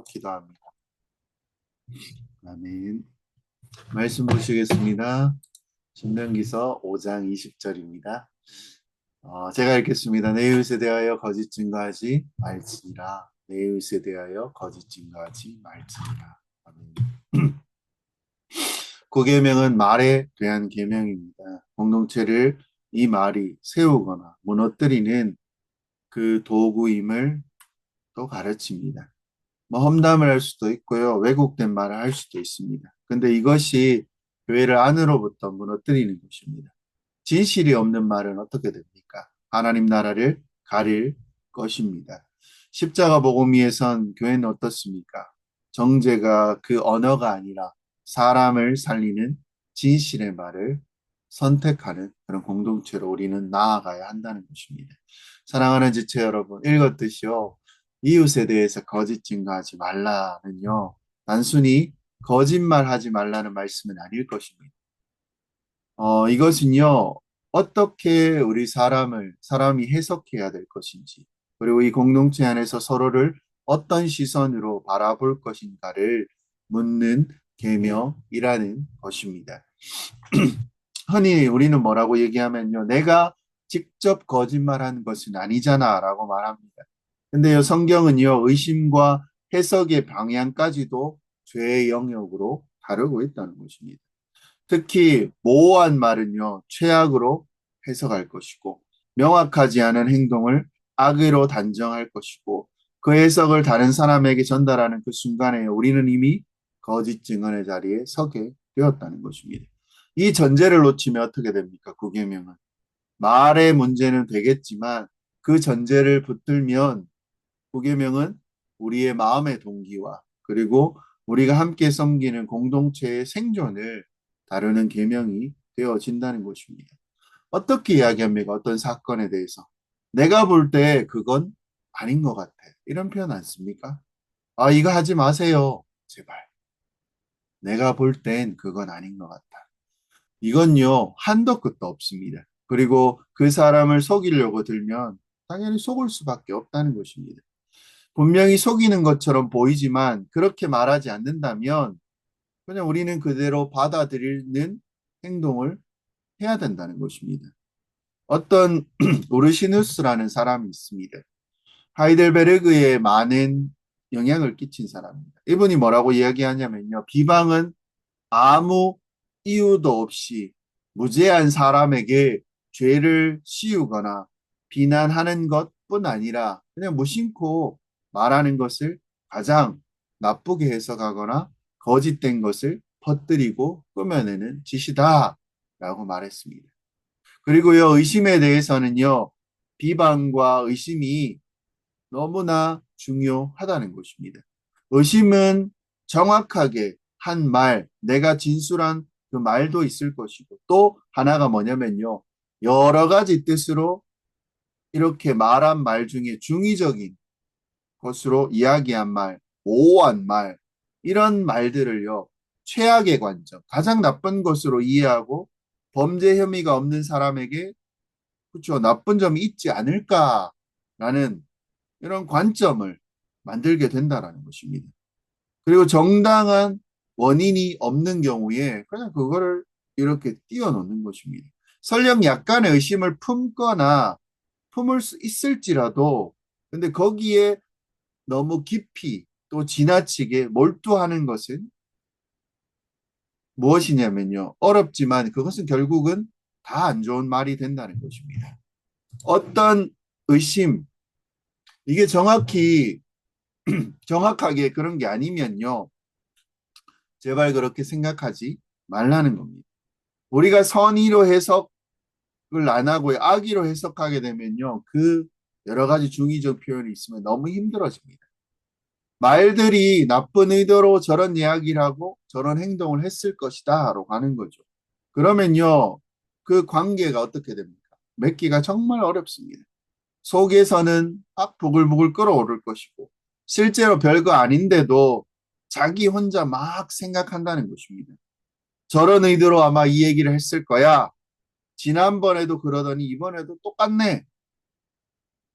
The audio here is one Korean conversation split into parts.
기도합니다. 아멘. 말씀 보시겠습니다. 신명기서 5장 20절입니다. 제가 읽겠습니다. 내 이웃에 대하여 거짓 증거하지 말지니라. 내 이웃에 대하여 거짓 증거하지 말지니라. 아멘. 그 계명은 말에 대한 계명입니다. 공동체를 이 말이 세우거나 무너뜨리는 그 도구임을 또 가르칩니다. 뭐 험담을 할 수도 있고요. 왜곡된 말을 할 수도 있습니다. 근데 이것이 교회를 안으로부터 무너뜨리는 것입니다. 진실이 없는 말은 어떻게 됩니까? 하나님 나라를 가릴 것입니다. 십자가 복음위에선 교회는 어떻습니까? 정죄가 그 언어가 아니라 사람을 살리는 진실의 말을 선택하는 그런 공동체로 우리는 나아가야 한다는 것입니다. 사랑하는 지체 여러분, 읽었듯이요. 이웃에 대해서 거짓 증거하지 말라는요. 단순히 거짓말하지 말라는 말씀은 아닐 것입니다. 이것은요, 어떻게 우리 사람이 해석해야 될 것인지, 그리고 이 공동체 안에서 서로를 어떤 시선으로 바라볼 것인가를 묻는 계명이라는 것입니다. 흔히 우리는 뭐라고 얘기하면요, 내가 직접 거짓말한 것은 아니잖아 라고 말합니다. 근데요, 성경은요, 의심과 해석의 방향까지도 죄의 영역으로 다루고 있다는 것입니다. 특히 모호한 말은요, 최악으로 해석할 것이고, 명확하지 않은 행동을 악의로 단정할 것이고, 그 해석을 다른 사람에게 전달하는 그 순간에 우리는 이미 거짓 증언의 자리에 서게 되었다는 것입니다. 이 전제를 놓치면 어떻게 됩니까? 구계명은. 말의 문제는 되겠지만 그 전제를 붙들면 구계명은 우리의 마음의 동기와 그리고 우리가 함께 섬기는 공동체의 생존을 다루는 계명이 되어진다는 것입니다. 어떻게 이야기합니까? 어떤 사건에 대해서. 내가 볼 때 그건 아닌 것 같아. 이런 표현 안 씁니까? 아, 이거 하지 마세요. 제발. 내가 볼 땐 그건 아닌 것 같다. 이건요, 한도 끝도 없습니다. 그리고 그 사람을 속이려고 들면 당연히 속을 수밖에 없다는 것입니다. 분명히 속이는 것처럼 보이지만 그렇게 말하지 않는다면 그냥 우리는 그대로 받아들이는 행동을 해야 된다는 것입니다. 어떤 우르시누스라는 사람이 있습니다. 하이델베르그에 많은 영향을 끼친 사람입니다. 이분이 뭐라고 이야기하냐면요. 비방은 아무 이유도 없이 무죄한 사람에게 죄를 씌우거나 비난하는 것뿐 아니라 그냥 무심코 말하는 것을 가장 나쁘게 해석하거나 거짓된 것을 퍼뜨리고 꾸며내는 짓이다라고 말했습니다. 그리고요, 의심에 대해서는요, 비방과 의심이 너무나 중요하다는 것입니다. 의심은 정확하게 한 말, 내가 진술한 그 말도 있을 것이고, 또 하나가 뭐냐면요, 여러 가지 뜻으로 이렇게 말한 말 중에 중의적인 것으로 이야기한 말, 모호한 말, 이런 말들을요, 최악의 관점, 가장 나쁜 것으로 이해하고 범죄 혐의가 없는 사람에게 그렇죠, 나쁜 점이 있지 않을까라는 이런 관점을 만들게 된다라는 것입니다. 그리고 정당한 원인이 없는 경우에 그냥 그거를 이렇게 띄워놓는 것입니다. 설령 약간의 의심을 품거나 품을 수 있을지라도 근데 거기에 너무 깊이 또 지나치게 몰두하는 것은 무엇이냐면요. 어렵지만 그것은 결국은 다 안 좋은 말이 된다는 것입니다. 어떤 의심, 이게 정확하게 그런 게 아니면요. 제발 그렇게 생각하지 말라는 겁니다. 우리가 선의로 해석을 안 하고 악의로 해석하게 되면요. 그 여러 가지 중의적 표현이 있으면 너무 힘들어집니다. 말들이 나쁜 의도로 저런 이야기를 하고 저런 행동을 했을 것이다 라고 하는 거죠. 그러면요. 그 관계가 어떻게 됩니까? 맺기가 정말 어렵습니다. 속에서는 막 부글부글 끓어오를 것이고 실제로 별거 아닌데도 자기 혼자 막 생각한다는 것입니다. 저런 의도로 아마 이 얘기를 했을 거야. 지난번에도 그러더니 이번에도 똑같네.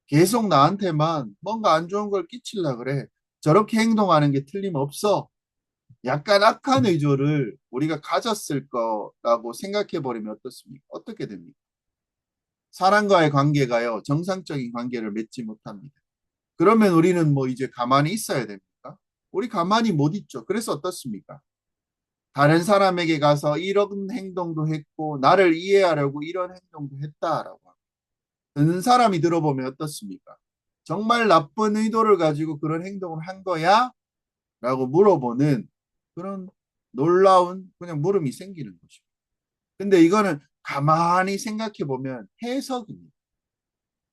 계속 나한테만 뭔가 안 좋은 걸 끼치려 그래. 저렇게 행동하는 게 틀림없어. 약간 악한 의도를 우리가 가졌을 거라고 생각해 버리면 어떻습니까? 어떻게 됩니까? 사람과의 관계가요, 정상적인 관계를 맺지 못합니다. 그러면 우리는 뭐 이제 가만히 있어야 됩니까? 우리 가만히 못 있죠. 그래서 어떻습니까? 다른 사람에게 가서 이런 행동도 했고, 나를 이해하려고 이런 행동도 했다라고. 듣는 사람이 들어보면 어떻습니까? 정말 나쁜 의도를 가지고 그런 행동을 한 거야? 라고 물어보는 그런 놀라운 그냥 물음이 생기는 거죠. 근데 이거는 가만히 생각해 보면 해석입니다.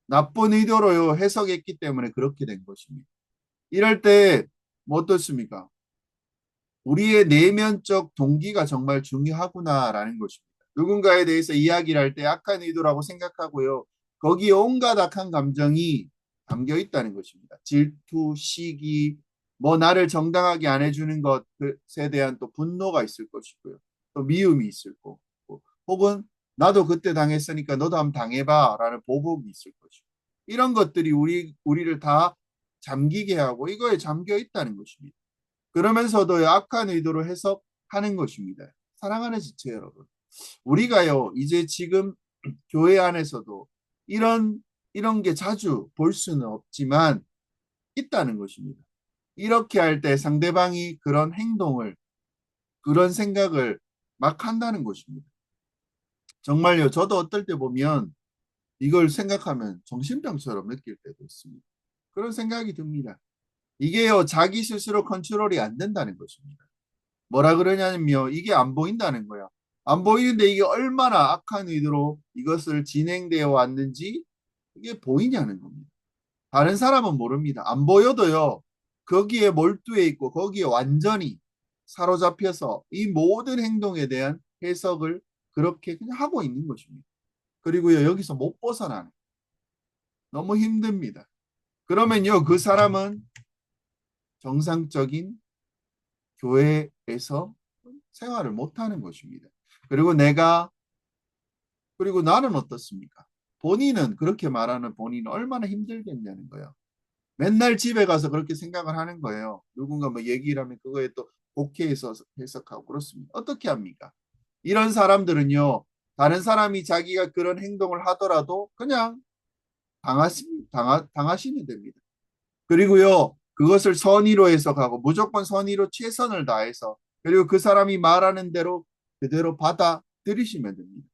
나쁜 의도로 해석했기 때문에 그렇게 된 것입니다. 이럴 때 뭐 어떻습니까? 우리의 내면적 동기가 정말 중요하구나라는 것입니다. 누군가에 대해서 이야기를 할 때 악한 의도라고 생각하고요. 거기에 온갖 악한 감정이 담겨 있다는 것입니다. 질투, 시기, 뭐 나를 정당하게 안 해주는 것에 대한 또 분노가 있을 것이고요. 또 미움이 있을 거고, 혹은 나도 그때 당했으니까 너도 한번 당해봐라는 보복이 있을 것이고, 이런 것들이 우리를 다 잠기게 하고 이거에 잠겨 있다는 것입니다. 그러면서도 악한 의도로 해석하는 것입니다. 사랑하는 지체 여러분, 우리가요 이제 지금 교회 안에서도 이런 게 자주 볼 수는 없지만 있다는 것입니다. 이렇게 할 때 상대방이 그런 행동을, 그런 생각을 막 한다는 것입니다. 정말요, 저도 어떨 때 보면 이걸 생각하면 정신병처럼 느낄 때도 있습니다. 그런 생각이 듭니다. 이게요, 자기 스스로 컨트롤이 안 된다는 것입니다. 뭐라 그러냐면요, 이게 안 보인다는 거야. 안 보이는데 이게 얼마나 악한 의도로 이것을 진행되어 왔는지 이게 보이냐는 겁니다. 다른 사람은 모릅니다. 안 보여도요, 거기에 몰두해 있고 거기에 완전히 사로잡혀서 이 모든 행동에 대한 해석을 그렇게 그냥 하고 있는 것입니다. 그리고요, 여기서 못 벗어나는, 너무 힘듭니다. 그러면요, 그 사람은 정상적인 교회에서 생활을 못하는 것입니다. 그리고 그리고 나는 어떻습니까? 본인은 그렇게 말하는 본인은 얼마나 힘들겠냐는 거예요. 맨날 집에 가서 그렇게 생각을 하는 거예요. 누군가 뭐 얘기를 하면 그거에 또 곡해해서 해석하고 그렇습니다. 어떻게 합니까? 이런 사람들은요, 다른 사람이 자기가 그런 행동을 하더라도 그냥 당하시면 됩니다. 그리고요, 그것을 선의로 해석하고 무조건 선의로 최선을 다해서, 그리고 그 사람이 말하는 대로 그대로 받아들이시면 됩니다.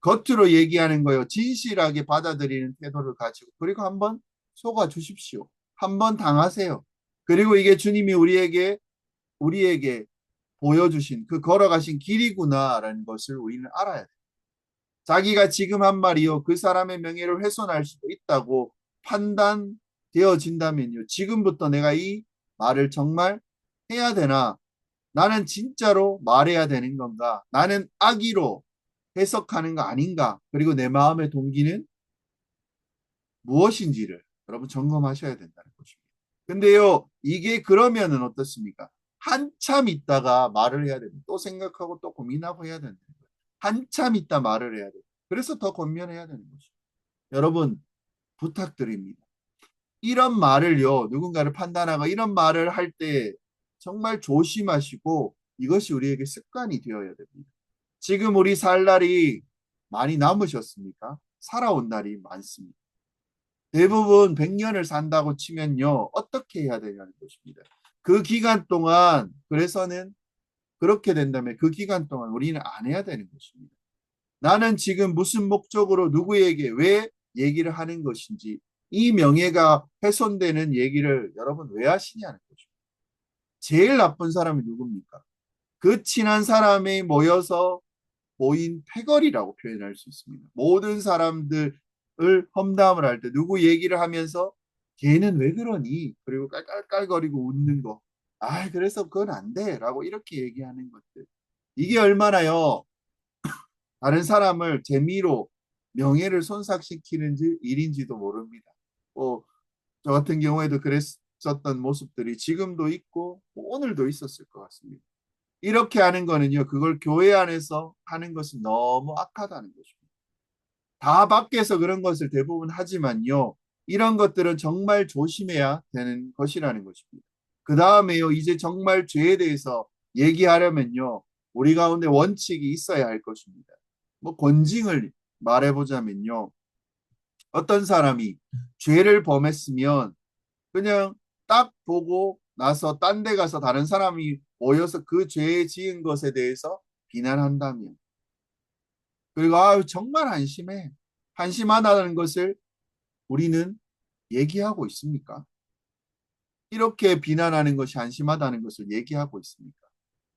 겉으로 얘기하는 거요. 진실하게 받아들이는 태도를 가지고, 그리고 한번 속아 주십시오. 한번 당하세요. 그리고 이게 주님이 우리에게 보여주신 그 걸어가신 길이구나라는 것을 우리는 알아야 돼요. 자기가 지금 한 말이요, 그 사람의 명예를 훼손할 수도 있다고 판단되어진다면요, 지금부터 내가 이 말을 정말 해야 되나? 나는 진짜로 말해야 되는 건가? 나는 악의로 해석하는 거 아닌가? 그리고 내 마음의 동기는 무엇인지를 여러분 점검하셔야 된다는 것입니다. 근데요, 이게 그러면은 어떻습니까? 한참 있다가 말을 해야 됩니다. 또 생각하고 또 고민하고 해야 된다. 한참 있다 말을 해야 돼요. 그래서 더 권면해야 되는 것이죠. 여러분, 부탁드립니다. 이런 말을요, 누군가를 판단하고 이런 말을 할 때 정말 조심하시고 이것이 우리에게 습관이 되어야 됩니다. 지금 우리 살 날이 많이 남으셨습니까? 살아온 날이 많습니다. 대부분 100년을 산다고 치면요, 어떻게 해야 되냐는 것입니다. 그 기간 동안, 그래서는 그렇게 된다면 그 기간 동안 우리는 안 해야 되는 것입니다. 나는 지금 무슨 목적으로 누구에게 왜 얘기를 하는 것인지, 이 명예가 훼손되는 얘기를 여러분 왜 하시냐는 거죠. 제일 나쁜 사람이 누굽니까? 그 친한 사람이 모여서 모인 패거리라고 표현할 수 있습니다. 모든 사람들을 험담을 할 때 누구 얘기를 하면서 걔는 왜 그러니? 그리고 깔깔깔거리고 웃는 거. 아, 그래서 그건 안 돼. 라고 이렇게 얘기하는 것들. 이게 얼마나요? 다른 사람을 재미로 명예를 손상시키는지 일인지도 모릅니다. 저 같은 경우에도 그랬었던 모습들이 지금도 있고 뭐 오늘도 있었을 것 같습니다. 이렇게 하는 거는요, 그걸 교회 안에서 하는 것은 너무 악하다는 것입니다. 다 밖에서 그런 것을 대부분 하지만요, 이런 것들은 정말 조심해야 되는 것이라는 것입니다. 그 다음에요, 이제 정말 죄에 대해서 얘기하려면요, 우리 가운데 원칙이 있어야 할 것입니다. 뭐 권징을 말해보자면요, 어떤 사람이 죄를 범했으면 그냥 딱 보고 나서 딴데 가서 다른 사람이 모여서 그 죄에 지은 것에 대해서 비난한다면, 그리고 정말 한심해, 한심하다는 것을 우리는 얘기하고 있습니까? 이렇게 비난하는 것이 한심하다는 것을 얘기하고 있습니까?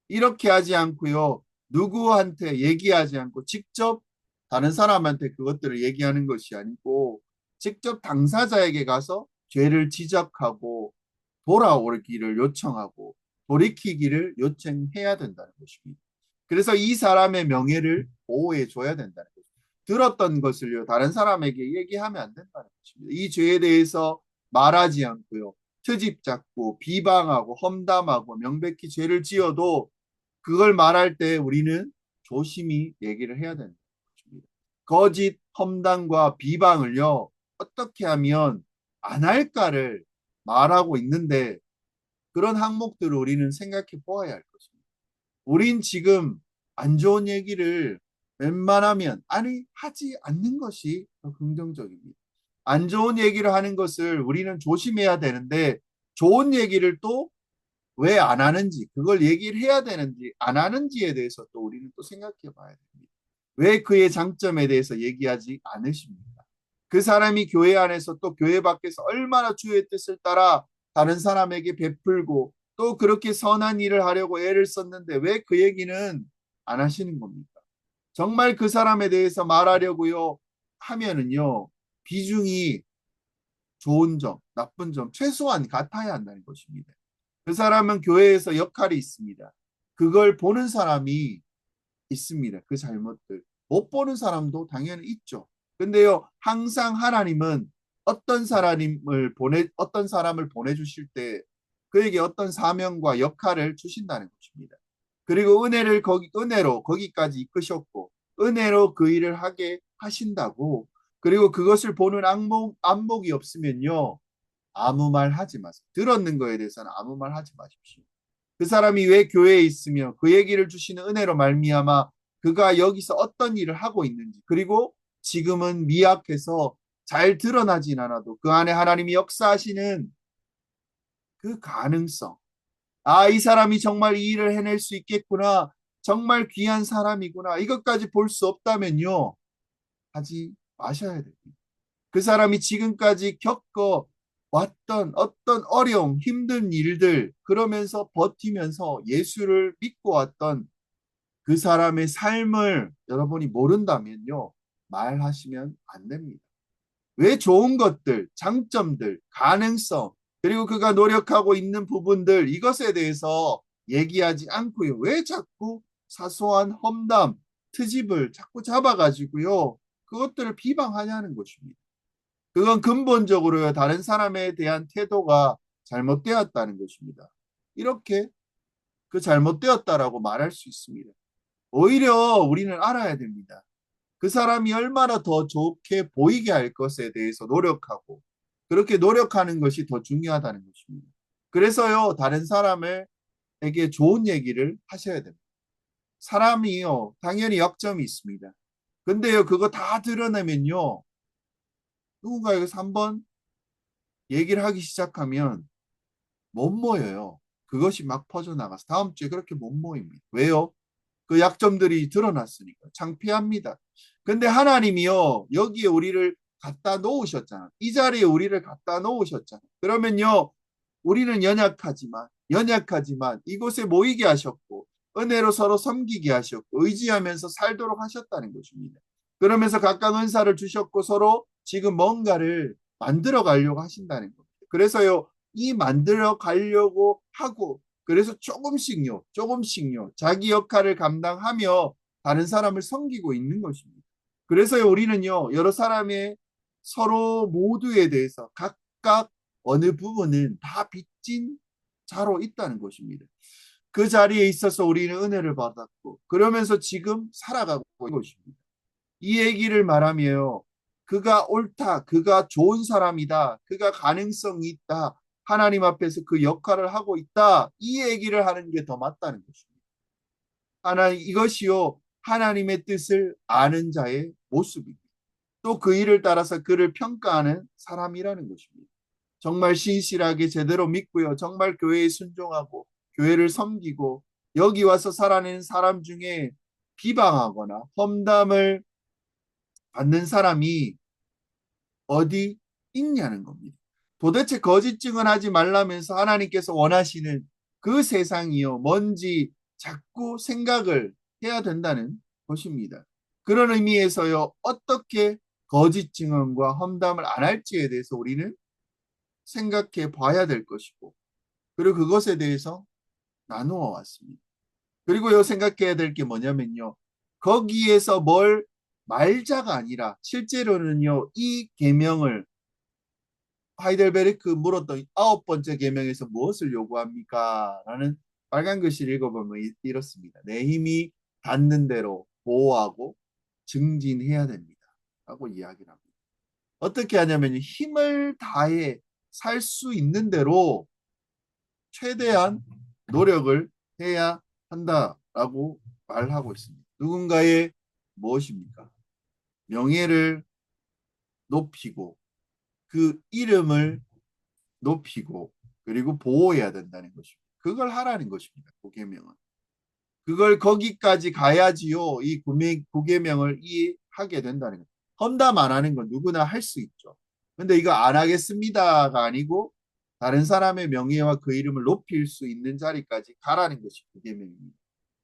이렇게 하지 않고요, 누구한테 얘기하지 않고 직접 다른 사람한테 그것들을 얘기하는 것이 아니고 직접 당사자에게 가서 죄를 지적하고 돌아오기를 요청하고 돌이키기를 요청해야 된다는 것입니다. 그래서 이 사람의 명예를 보호해 줘야 된다는 거죠. 들었던 것을요, 다른 사람에게 얘기하면 안 된다는 것입니다. 이 죄에 대해서 말하지 않고요, 트집 잡고 비방하고 험담하고 명백히 죄를 지어도 그걸 말할 때 우리는 조심히 얘기를 해야 된다는 것입니다. 거짓 험담과 비방을요, 어떻게 하면 안 할까를 말하고 있는데, 그런 항목들을 우리는 생각해 보아야 할 것입니다. 우린 지금 안 좋은 얘기를 웬만하면 아니 하지 않는 것이 더 긍정적입니다. 안 좋은 얘기를 하는 것을 우리는 조심해야 되는데, 좋은 얘기를 또 왜 안 하는지, 그걸 얘기를 해야 되는지 안 하는지에 대해서 또 우리는 또 생각해 봐야 됩니다. 왜 그의 장점에 대해서 얘기하지 않으십니까? 그 사람이 교회 안에서 또 교회 밖에서 얼마나 주의 뜻을 따라 다른 사람에게 베풀고 또 그렇게 선한 일을 하려고 애를 썼는데 왜 그 얘기는 안 하시는 겁니까? 정말 그 사람에 대해서 말하려고요 하면은요, 비중이 좋은 점, 나쁜 점 최소한 같아야 한다는 것입니다. 그 사람은 교회에서 역할이 있습니다. 그걸 보는 사람이 있습니다. 그 잘못들. 못 보는 사람도 당연히 있죠. 근데요, 항상 하나님은 어떤 사람을 보내주실 때 그에게 어떤 사명과 역할을 주신다는 것입니다. 그리고 은혜로 거기까지 이끄셨고, 은혜로 그 일을 하게 하신다고, 그리고 그것을 보는 안목이 없으면요, 아무 말 하지 마세요. 들었는 거에 대해서는 아무 말 하지 마십시오. 그 사람이 왜 교회에 있으며 그 얘기를 주시는 은혜로 말미암아 그가 여기서 어떤 일을 하고 있는지, 그리고 지금은 미약해서 잘 드러나진 않아도 그 안에 하나님이 역사하시는 그 가능성, 이 사람이 정말 이 일을 해낼 수 있겠구나, 정말 귀한 사람이구나, 이것까지 볼 수 없다면요, 하지 마셔야 됩니다. 그 사람이 지금까지 겪어 왔던 어떤 어려움, 힘든 일들, 그러면서 버티면서 예수를 믿고 왔던 그 사람의 삶을 여러분이 모른다면요, 말하시면 안 됩니다. 왜 좋은 것들, 장점들, 가능성, 그리고 그가 노력하고 있는 부분들, 이것에 대해서 얘기하지 않고요, 왜 자꾸 사소한 험담, 트집을 자꾸 잡아가지고요, 그것들을 비방하냐는 것입니다. 그건 근본적으로 다른 사람에 대한 태도가 잘못되었다는 것입니다. 이렇게 그 잘못되었다라고 말할 수 있습니다. 오히려 우리는 알아야 됩니다. 그 사람이 얼마나 더 좋게 보이게 할 것에 대해서 노력하고 그렇게 노력하는 것이 더 중요하다는 것입니다. 그래서요, 다른 사람에게 좋은 얘기를 하셔야 됩니다. 사람이요, 당연히 약점이 있습니다. 근데요, 그거 다 드러내면요, 누군가에게서 한번 얘기를 하기 시작하면 못 모여요. 그것이 막 퍼져나가서 다음 주에 그렇게 못 모입니다. 왜요? 그 약점들이 드러났으니까 창피합니다. 근데 하나님이요, 여기에 우리를 갖다 놓으셨잖아. 이 자리에 우리를 갖다 놓으셨잖아. 그러면요, 우리는 연약하지만 이곳에 모이게 하셨고 은혜로 서로 섬기게 하셨고 의지하면서 살도록 하셨다는 것입니다. 그러면서 각각 은사를 주셨고 서로 지금 뭔가를 만들어 가려고 하신다는 겁니다. 그래서요, 이 만들어 가려고 하고, 그래서 조금씩요 자기 역할을 감당하며 다른 사람을 섬기고 있는 것입니다. 그래서요, 우리는요, 여러 사람의 서로 모두에 대해서 각각 어느 부분은 다 빚진 자로 있다는 것입니다. 그 자리에 있어서 우리는 은혜를 받았고 그러면서 지금 살아가고 있는 것입니다. 이 얘기를 말하며 그가 옳다, 그가 좋은 사람이다, 그가 가능성이 있다, 하나님 앞에서 그 역할을 하고 있다. 이 얘기를 하는 게 더 맞다는 것입니다. 이것이요, 하나님의 뜻을 아는 자의 모습입니다. 또 그 일을 따라서 그를 평가하는 사람이라는 것입니다. 정말 신실하게 제대로 믿고요. 정말 교회에 순종하고 교회를 섬기고 여기 와서 살아내는 사람 중에 비방하거나 험담을 받는 사람이 어디 있냐는 겁니다. 도대체 거짓 증언하지 말라면서 하나님께서 원하시는 그 세상이요, 뭔지 자꾸 생각을 해야 된다는 것입니다. 그런 의미에서요, 어떻게 거짓 증언과 험담을 안 할지에 대해서 우리는 생각해 봐야 될 것이고, 그리고 그것에 대해서 나누어 왔습니다. 그리고요, 생각해야 될 게 뭐냐면요, 거기에서 뭘 말자가 아니라 실제로는요, 이 계명을 하이델베르크 물었던 아홉 번째 계명에서 무엇을 요구합니까? 라는 빨간 글씨를 읽어보면 이렇습니다. 내 힘이 닿는 대로 보호하고 증진해야 됩니다. 라고 이야기를 합니다. 어떻게 하냐면 힘을 다해 살 수 있는 대로 최대한 노력을 해야 한다라고 말하고 있습니다. 누군가의 무엇입니까? 명예를 높이고 그 이름을 높이고 그리고 보호해야 된다는 것입니다. 그걸 하라는 것입니다. 구계명은. 그걸 거기까지 가야지요. 이 구계명을 이해하게 된다는 것. 험담 안 하는 건 누구나 할 수 있죠. 근데 이거 안 하겠습니다가 아니고 다른 사람의 명예와 그 이름을 높일 수 있는 자리까지 가라는 것이 구계명입니다.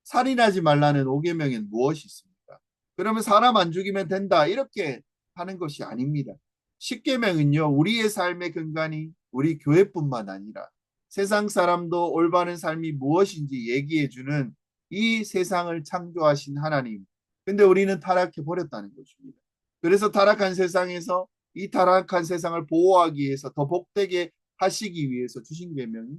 살인하지 말라는 오계명엔 무엇이 있습니까? 그러면 사람 안 죽이면 된다. 이렇게 하는 것이 아닙니다. 십계명은요, 우리의 삶의 근간이 우리 교회뿐만 아니라 세상 사람도 올바른 삶이 무엇인지 얘기해주는 이 세상을 창조하신 하나님. 근데 우리는 타락해 버렸다는 것입니다. 그래서 타락한 세상에서 이 타락한 세상을 보호하기 위해서 더 복되게 하시기 위해서 주신 계명이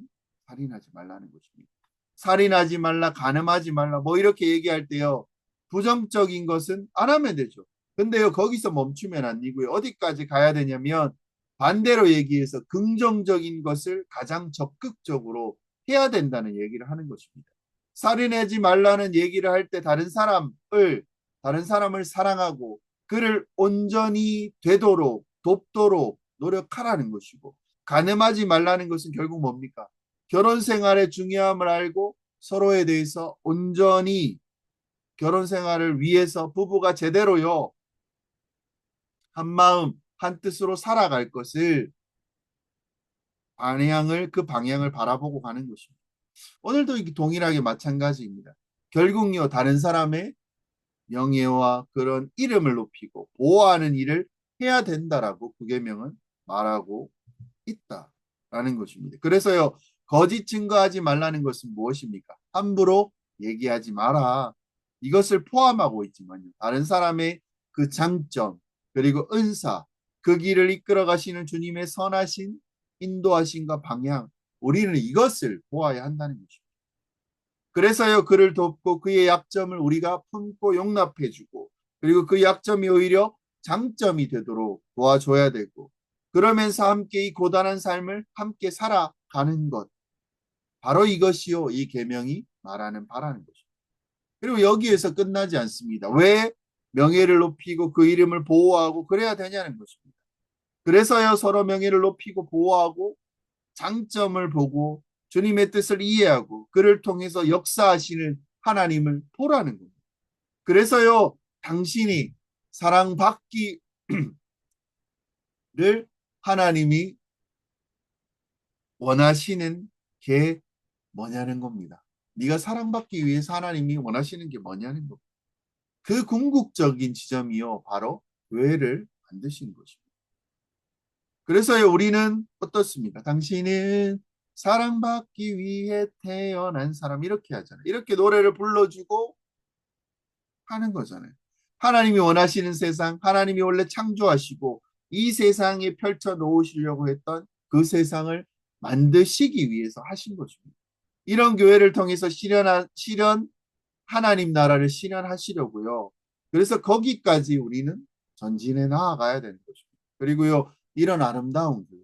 살인하지 말라는 것입니다. 살인하지 말라, 간음하지 말라, 뭐 이렇게 얘기할 때요, 부정적인 것은 안 하면 되죠. 근데요, 거기서 멈추면 안 되고요. 어디까지 가야 되냐면 반대로 얘기해서 긍정적인 것을 가장 적극적으로 해야 된다는 얘기를 하는 것입니다. 살인하지 말라는 얘기를 할 때 다른 사람을 사랑하고 그를 온전히 되도록 돕도록 노력하라는 것이고, 간음하지 말라는 것은 결국 뭡니까? 결혼 생활의 중요함을 알고 서로에 대해서 온전히 결혼 생활을 위해서 부부가 제대로요, 한 마음 한 뜻으로 살아갈 것을 그 방향을 바라보고 가는 것입니다. 오늘도 동일하게 마찬가지입니다. 결국요, 다른 사람의 명예와 그런 이름을 높이고 보호하는 일을 해야 된다라고 구계명은 말하고 있다라는 것입니다. 그래서요, 거짓 증거하지 말라는 것은 무엇입니까? 함부로 얘기하지 마라. 이것을 포함하고 있지만요, 다른 사람의 그 장점 그리고 은사, 그 길을 이끌어 가시는 주님의 선하신 인도하심과 방향, 우리는 이것을 보아야 한다는 것입니다. 그래서요, 그를 돕고 그의 약점을 우리가 품고 용납해주고, 그리고 그 약점이 오히려 장점이 되도록 도와줘야 되고, 그러면서 함께 이 고단한 삶을 함께 살아가는 것, 바로 이것이요, 이 계명이 말하는 바라는 것입니다. 그리고 여기에서 끝나지 않습니다. 왜 명예를 높이고 그 이름을 보호하고 그래야 되냐는 것입니다. 그래서요, 서로 명예를 높이고 보호하고 장점을 보고 주님의 뜻을 이해하고 그를 통해서 역사하시는 하나님을 보라는 겁니다. 그래서요, 당신이 사랑받기를 하나님이 원하시는 게 뭐냐는 겁니다. 네가 사랑받기 위해서 하나님이 원하시는 게 뭐냐는 겁니다. 그 궁극적인 지점이요, 바로 교회를 만드신 것입니다. 그래서요, 우리는 어떻습니까? 당신은 사랑받기 위해 태어난 사람, 이렇게 하잖아요. 이렇게 노래를 불러주고 하는 거잖아요. 하나님이 원하시는 세상, 하나님이 원래 창조하시고 이 세상에 펼쳐 놓으시려고 했던 그 세상을 만드시기 위해서 하신 것입니다. 이런 교회를 통해서 하나님 나라를 실현하시려고요. 그래서 거기까지 우리는 전진해 나아가야 되는 것입니다. 그리고요, 이런 아름다운 교회,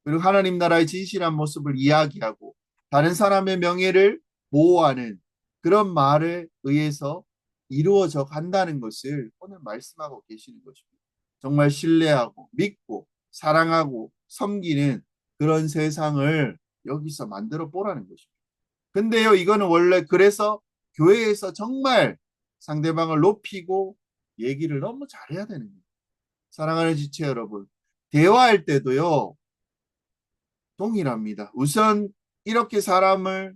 그리고 하나님 나라의 진실한 모습을 이야기하고 다른 사람의 명예를 보호하는 그런 말에 의해서 이루어져 간다는 것을 오늘 말씀하고 계시는 것입니다. 정말 신뢰하고 믿고 사랑하고 섬기는 그런 세상을 여기서 만들어 보라는 것입니다. 근데요, 이거는 원래 그래서 교회에서 정말 상대방을 높이고 얘기를 너무 잘해야 되는 거예요. 사랑하는 지체 여러분, 대화할 때도요, 동일합니다. 우선 이렇게 사람을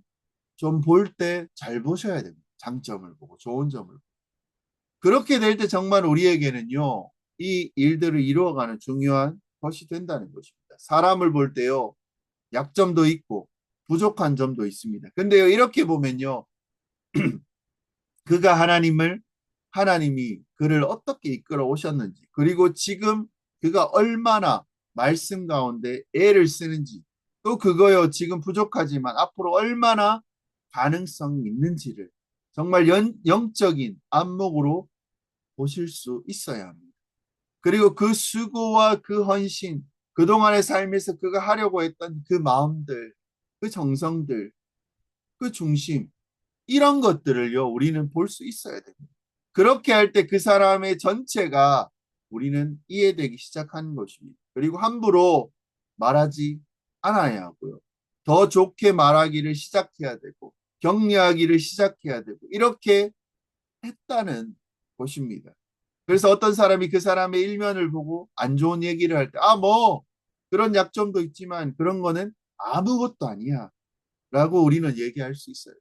좀 볼 때 잘 보셔야 됩니다. 장점을 보고 좋은 점을 보고. 그렇게 될 때 정말 우리에게는요, 이 일들을 이루어가는 중요한 것이 된다는 것입니다. 사람을 볼 때요, 약점도 있고 부족한 점도 있습니다. 근데요, 이렇게 보면요, 그가 하나님이 그를 어떻게 이끌어 오셨는지, 그리고 지금 그가 얼마나 말씀 가운데 애를 쓰는지, 또 그거요, 지금 부족하지만 앞으로 얼마나 가능성이 있는지를 정말 영적인 안목으로 보실 수 있어야 합니다. 그리고 그 수고와 그 헌신, 그동안의 삶에서 그가 하려고 했던 그 마음들, 그 정성들, 그 중심, 이런 것들을요, 우리는 볼 수 있어야 됩니다. 그렇게 할 때 그 사람의 전체가 우리는 이해되기 시작하는 것입니다. 그리고 함부로 말하지 않아야 하고요. 더 좋게 말하기를 시작해야 되고, 격려하기를 시작해야 되고, 이렇게 했다는 것입니다. 그래서 어떤 사람이 그 사람의 일면을 보고 안 좋은 얘기를 할 때, 그런 약점도 있지만 그런 거는 아무것도 아니야. 라고 우리는 얘기할 수 있어요.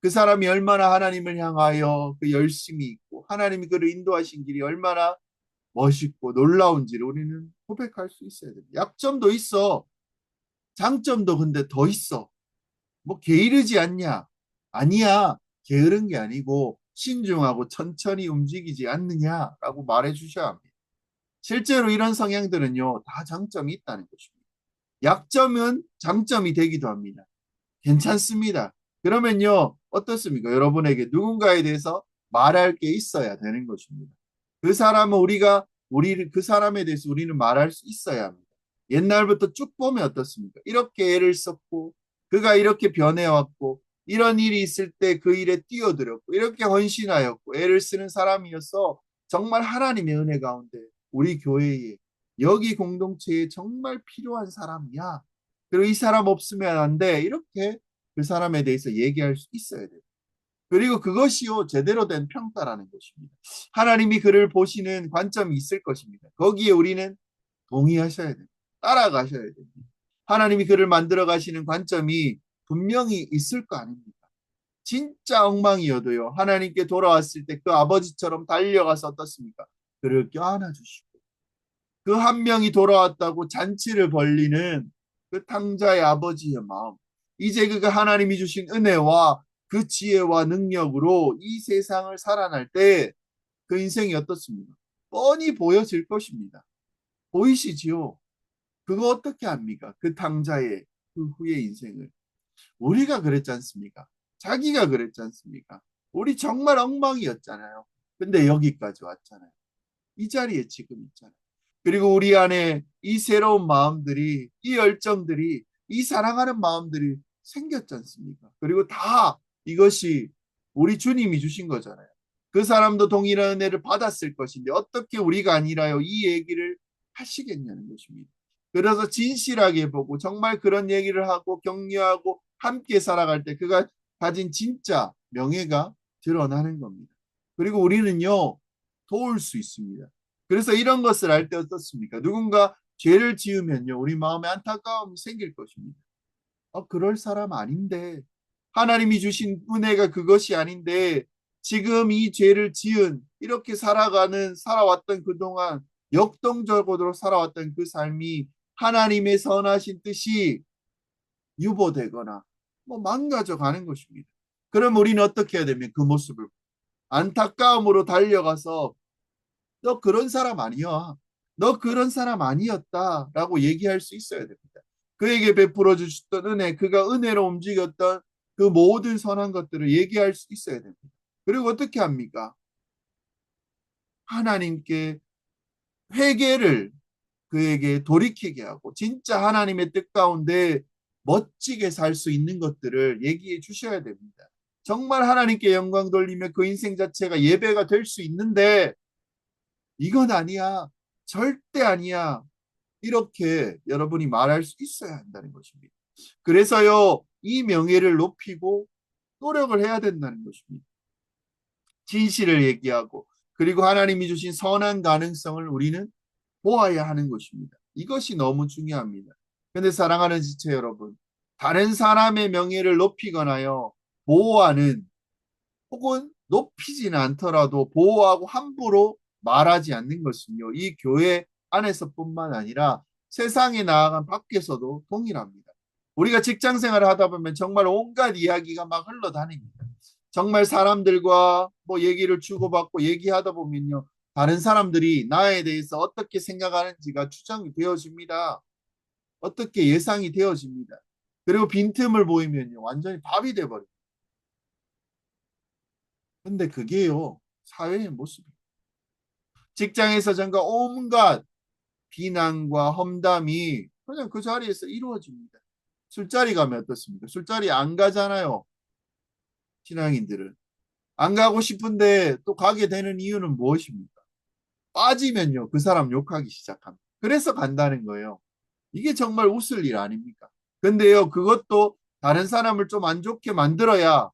그 사람이 얼마나 하나님을 향하여 그 열심이 있고 하나님이 그를 인도하신 길이 얼마나 멋있고 놀라운지를 우리는 고백할 수 있어야 됩니다. 약점도 있어. 장점도 근데 더 있어. 뭐 게으르지 않냐? 아니야. 게으른 게 아니고 신중하고 천천히 움직이지 않느냐라고 말해 주셔야 합니다. 실제로 이런 성향들은요, 다 장점이 있다는 것입니다. 약점은 장점이 되기도 합니다. 괜찮습니다. 그러면요, 어떻습니까? 여러분에게 누군가에 대해서 말할 게 있어야 되는 것입니다. 그 사람은 그 사람에 대해서 우리는 말할 수 있어야 합니다. 옛날부터 쭉 보면 어떻습니까? 이렇게 애를 썼고, 그가 이렇게 변해왔고, 이런 일이 있을 때 그 일에 뛰어들었고, 이렇게 헌신하였고, 애를 쓰는 사람이어서 정말 하나님의 은혜 가운데 우리 교회에, 여기 공동체에 정말 필요한 사람이야. 그리고 이 사람 없으면 안 돼. 이렇게 그 사람에 대해서 얘기할 수 있어야 돼요. 그리고 그것이요, 제대로 된 평가라는 것입니다. 하나님이 그를 보시는 관점이 있을 것입니다. 거기에 우리는 동의하셔야 돼요. 따라가셔야 됩니다. 하나님이 그를 만들어 가시는 관점이 분명히 있을 거 아닙니까? 진짜 엉망이어도요, 하나님께 돌아왔을 때 그 아버지처럼 달려가서 어떻습니까? 그를 껴안아 주시고, 그 한 명이 돌아왔다고 잔치를 벌리는 그 탕자의 아버지의 마음. 이제 그가 하나님이 주신 은혜와 그 지혜와 능력으로 이 세상을 살아날 때 그 인생이 어떻습니까? 뻔히 보여질 것입니다. 보이시지요? 그거 어떻게 합니까? 그 탕자의 그 후의 인생을. 우리가 그랬지 않습니까? 자기가 그랬지 않습니까? 우리 정말 엉망이었잖아요. 근데 여기까지 왔잖아요. 이 자리에 지금 있잖아요. 그리고 우리 안에 이 새로운 마음들이, 이 열정들이, 이 사랑하는 마음들이 생겼지 않습니까? 그리고 다 이것이 우리 주님이 주신 거잖아요. 그 사람도 동일한 은혜를 받았을 것인데 어떻게 우리가 아니라요 이 얘기를 하시겠냐는 것입니다. 그래서 진실하게 보고 정말 그런 얘기를 하고 격려하고 함께 살아갈 때 그가 가진 진짜 명예가 드러나는 겁니다. 그리고 우리는요 도울 수 있습니다. 그래서 이런 것을 알 때 어떻습니까? 누군가 죄를 지으면요, 우리 마음에 안타까움이 생길 것입니다. 그럴 사람 아닌데, 하나님이 주신 은혜가 그것이 아닌데, 지금 이 죄를 지은, 이렇게 살아왔던 그동안 역동적으로 살아왔던 그 삶이 하나님의 선하신 뜻이 유보되거나, 망가져 가는 것입니다. 그럼 우리는 어떻게 해야 되면 그 모습을 안타까움으로 달려가서 너 그런 사람 아니야. 너 그런 사람 아니었다라고 얘기할 수 있어야 됩니다. 그에게 베풀어 주셨던 은혜, 그가 은혜로 움직였던 그 모든 선한 것들을 얘기할 수 있어야 됩니다. 그리고 어떻게 합니까? 하나님께 회개를 그에게 돌이키게 하고 진짜 하나님의 뜻 가운데 멋지게 살 수 있는 것들을 얘기해 주셔야 됩니다. 정말 하나님께 영광 돌리며 그 인생 자체가 예배가 될 수 있는데 이건 아니야. 절대 아니야. 이렇게 여러분이 말할 수 있어야 한다는 것입니다. 그래서요, 이 명예를 높이고 노력을 해야 된다는 것입니다. 진실을 얘기하고 그리고 하나님이 주신 선한 가능성을 우리는 보아야 하는 것입니다. 이것이 너무 중요합니다. 근데 사랑하는 지체 여러분, 다른 사람의 명예를 높이거나요, 보호하는 혹은 높이지는 않더라도 보호하고 함부로 말하지 않는 것은요, 이 교회 안에서뿐만 아니라 세상에 나아간 밖에서도 동일합니다. 우리가 직장 생활을 하다 보면 정말 온갖 이야기가 막 흘러다닙니다. 정말 사람들과 뭐 얘기를 주고받고 얘기하다 보면요, 다른 사람들이 나에 대해서 어떻게 생각하는지가 추정이 되어집니다. 어떻게 예상이 되어집니다. 그리고 빈틈을 보이면요, 완전히 밥이 돼버려요. 근데 그게요, 사회의 모습이에요. 직장에서 정말 온갖 비난과 험담이 그냥 그 자리에서 이루어집니다. 술자리 가면 어떻습니까? 술자리 안 가잖아요. 신앙인들은. 안 가고 싶은데 또 가게 되는 이유는 무엇입니까? 빠지면요, 그 사람 욕하기 시작합니다. 그래서 간다는 거예요. 이게 정말 웃을 일 아닙니까? 근데요, 그것도 다른 사람을 좀 안 좋게 만들어야